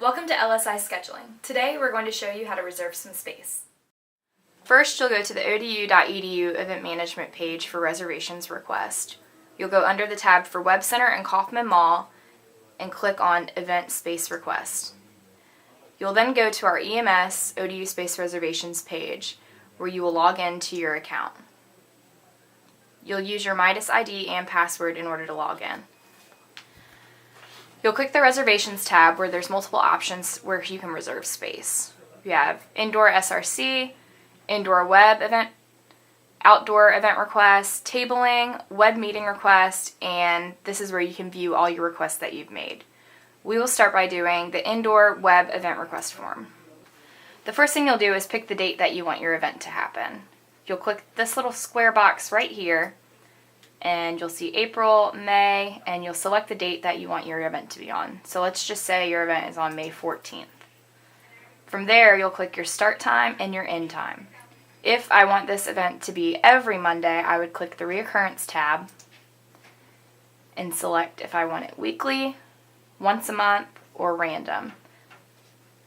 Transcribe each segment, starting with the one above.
Welcome to LSI Scheduling. Today we're going to show you how to reserve some space. First, you'll go to the odu.edu event management page for reservations request. You'll go under the tab for Web Center and Kaufman Mall and click on Event Space Request. You'll then go to our EMS ODU Space Reservations page where you will log in to your account. You'll use your Midas ID and password in order to log in. You'll click the Reservations tab where there's multiple options where you can reserve space. You have Indoor SRC, Indoor Web Event, Outdoor Event Requests, Tabling, Web Meeting Request, and this is where you can view all your requests that you've made. We will start by doing the Indoor Web Event Request form. The first thing you'll do is pick the date that you want your event to happen. You'll click this little square box right here, and you'll see April, May, and you'll select the date that you want your event to be on. So let's just say your event is on May 14th. From there, you'll click your start time and your end time. If I want this event to be every Monday, I would click the reoccurrence tab and select if I want it weekly, once a month, or random.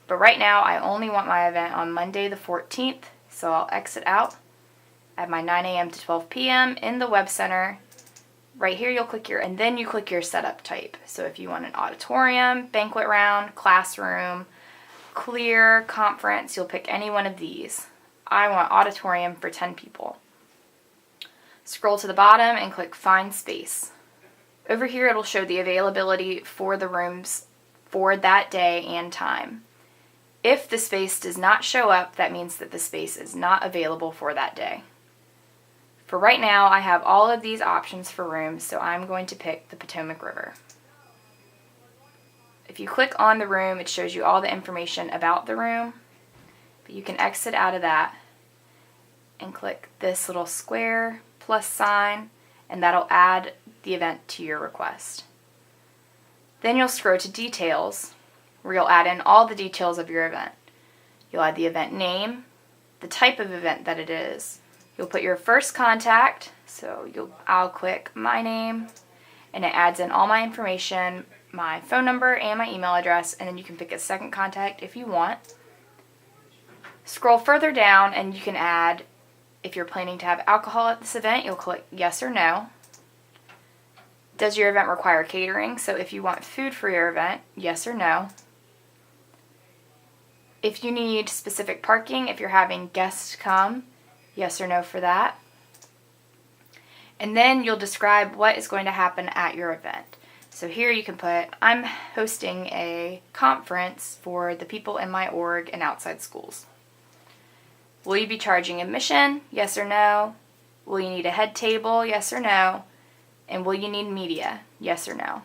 But right now, I only want my event on Monday the 14th, so I'll exit out at my 9 a.m. to 12 p.m. in the Web Center. Right here you'll click and then you click your setup type. So if you want an auditorium, banquet round, classroom, clear, conference, you'll pick any one of these. I want auditorium for 10 people. Scroll to the bottom and click Find Space. Over here it'll show the availability for the rooms for that day and time. If the space does not show up, that means that the space is not available for that day. For right now, I have all of these options for rooms, so I'm going to pick the Potomac River. If you click on the room, it shows you all the information about the room, but you can exit out of that and click this little square plus sign, and that'll add the event to your request. Then you'll scroll to Details, where you'll add in all the details of your event. You'll add the event name, the type of event that it is. You'll put your first contact, so I'll click my name, and it adds in all my information, my phone number and my email address, and then you can pick a second contact if you want. Scroll further down and you can add, if you're planning to have alcohol at this event, you'll click yes or no. Does your event require catering? So if you want food for your event, yes or no. If you need specific parking, if you're having guests come, yes or no for that. And then you'll describe what is going to happen at your event. So here you can put, I'm hosting a conference for the people in my org and outside schools. Will you be charging admission? Yes or no. Will you need a head table? Yes or no. And will you need media? Yes or no.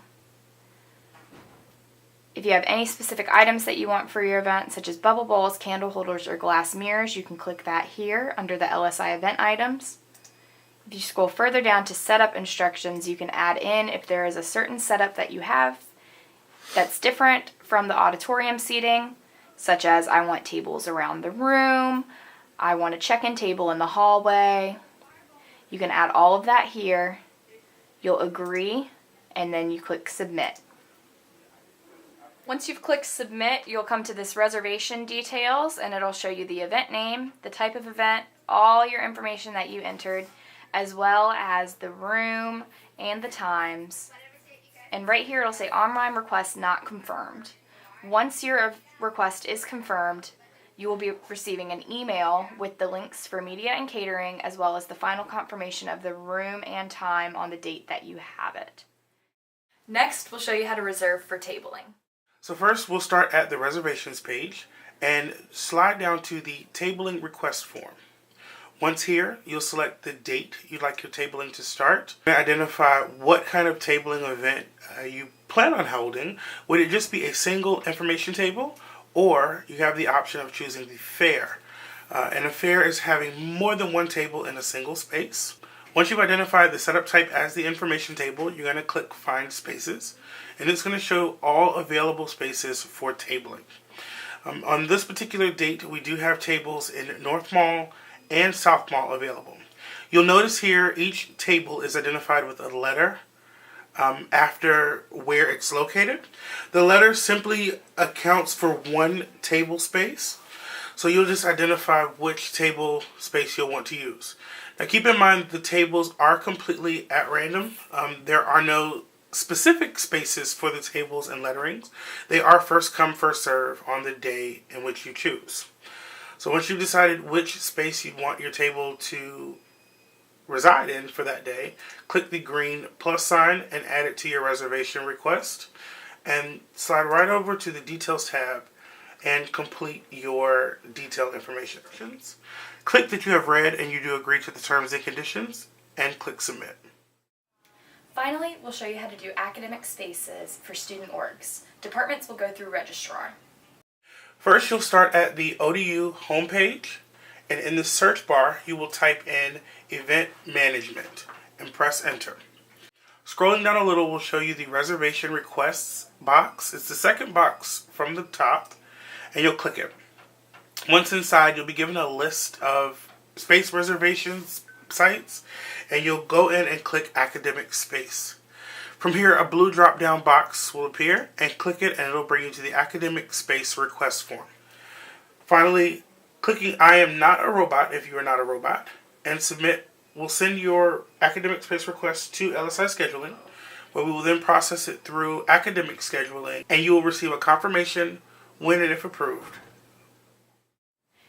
If you have any specific items that you want for your event, such as bubble bowls, candle holders, or glass mirrors, you can click that here under the LSI event items. If you scroll further down to setup instructions, you can add in if there is a certain setup that you have that's different from the auditorium seating, such as I want tables around the room, I want a check-in table in the hallway. You can add all of that here. You'll agree, and then you click Submit. Once you've clicked Submit, you'll come to this reservation details, and it'll show you the event name, the type of event, all your information that you entered, as well as the room and the times. And right here it'll say online request not confirmed. Once your request is confirmed, you will be receiving an email with the links for media and catering, as well as the final confirmation of the room and time on the date that you have it. Next, we'll show you how to reserve for tabling. So first, we'll start at the reservations page and slide down to the tabling request form. Once here, you'll select the date you'd like your tabling to start. Identify what kind of tabling event you plan on holding. Would it just be a single information table, or you have the option of choosing the fair? And a fair is having more than one table in a single space. Once you've identified the setup type as the information table, you're going to click Find Spaces, and it's going to show all available spaces for tabling. On this particular date, we do have tables in North Mall and South Mall available. You'll notice here each table is identified with a letter after where it's located. The letter simply accounts for one table space. So you'll just identify which table space you'll want to use. Now keep in mind the tables are completely at random. There are no specific spaces for the tables and letterings. They are first come, first serve on the day in which you choose. So once you've decided which space you want your table to reside in for that day, click the green plus sign and add it to your reservation request, and slide right over to the Details tab and complete your detailed information. Click that you have read and you do agree to the terms and conditions, and click Submit. Finally, we'll show you how to do academic spaces for student orgs. Departments will go through registrar. First, you'll start at the ODU homepage, and in the search bar, you will type in Event Management and press Enter. Scrolling down a little will show you the Reservation Requests box. It's the second box from the top, and you'll click it. Once inside, you'll be given a list of space reservations sites, and you'll go in and click Academic Space. From here, a blue drop-down box will appear, and click it and it'll bring you to the Academic Space request form. Finally, clicking I am not a robot if you are not a robot, and Submit will send your academic space request to LSI Scheduling, where we will then process it through academic scheduling, and you will receive a confirmation when and if approved.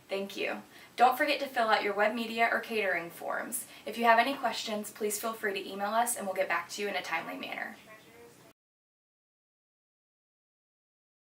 Thank you. Don't forget to fill out your web media or catering forms. If you have any questions, please feel free to email us and we'll get back to you in a timely manner.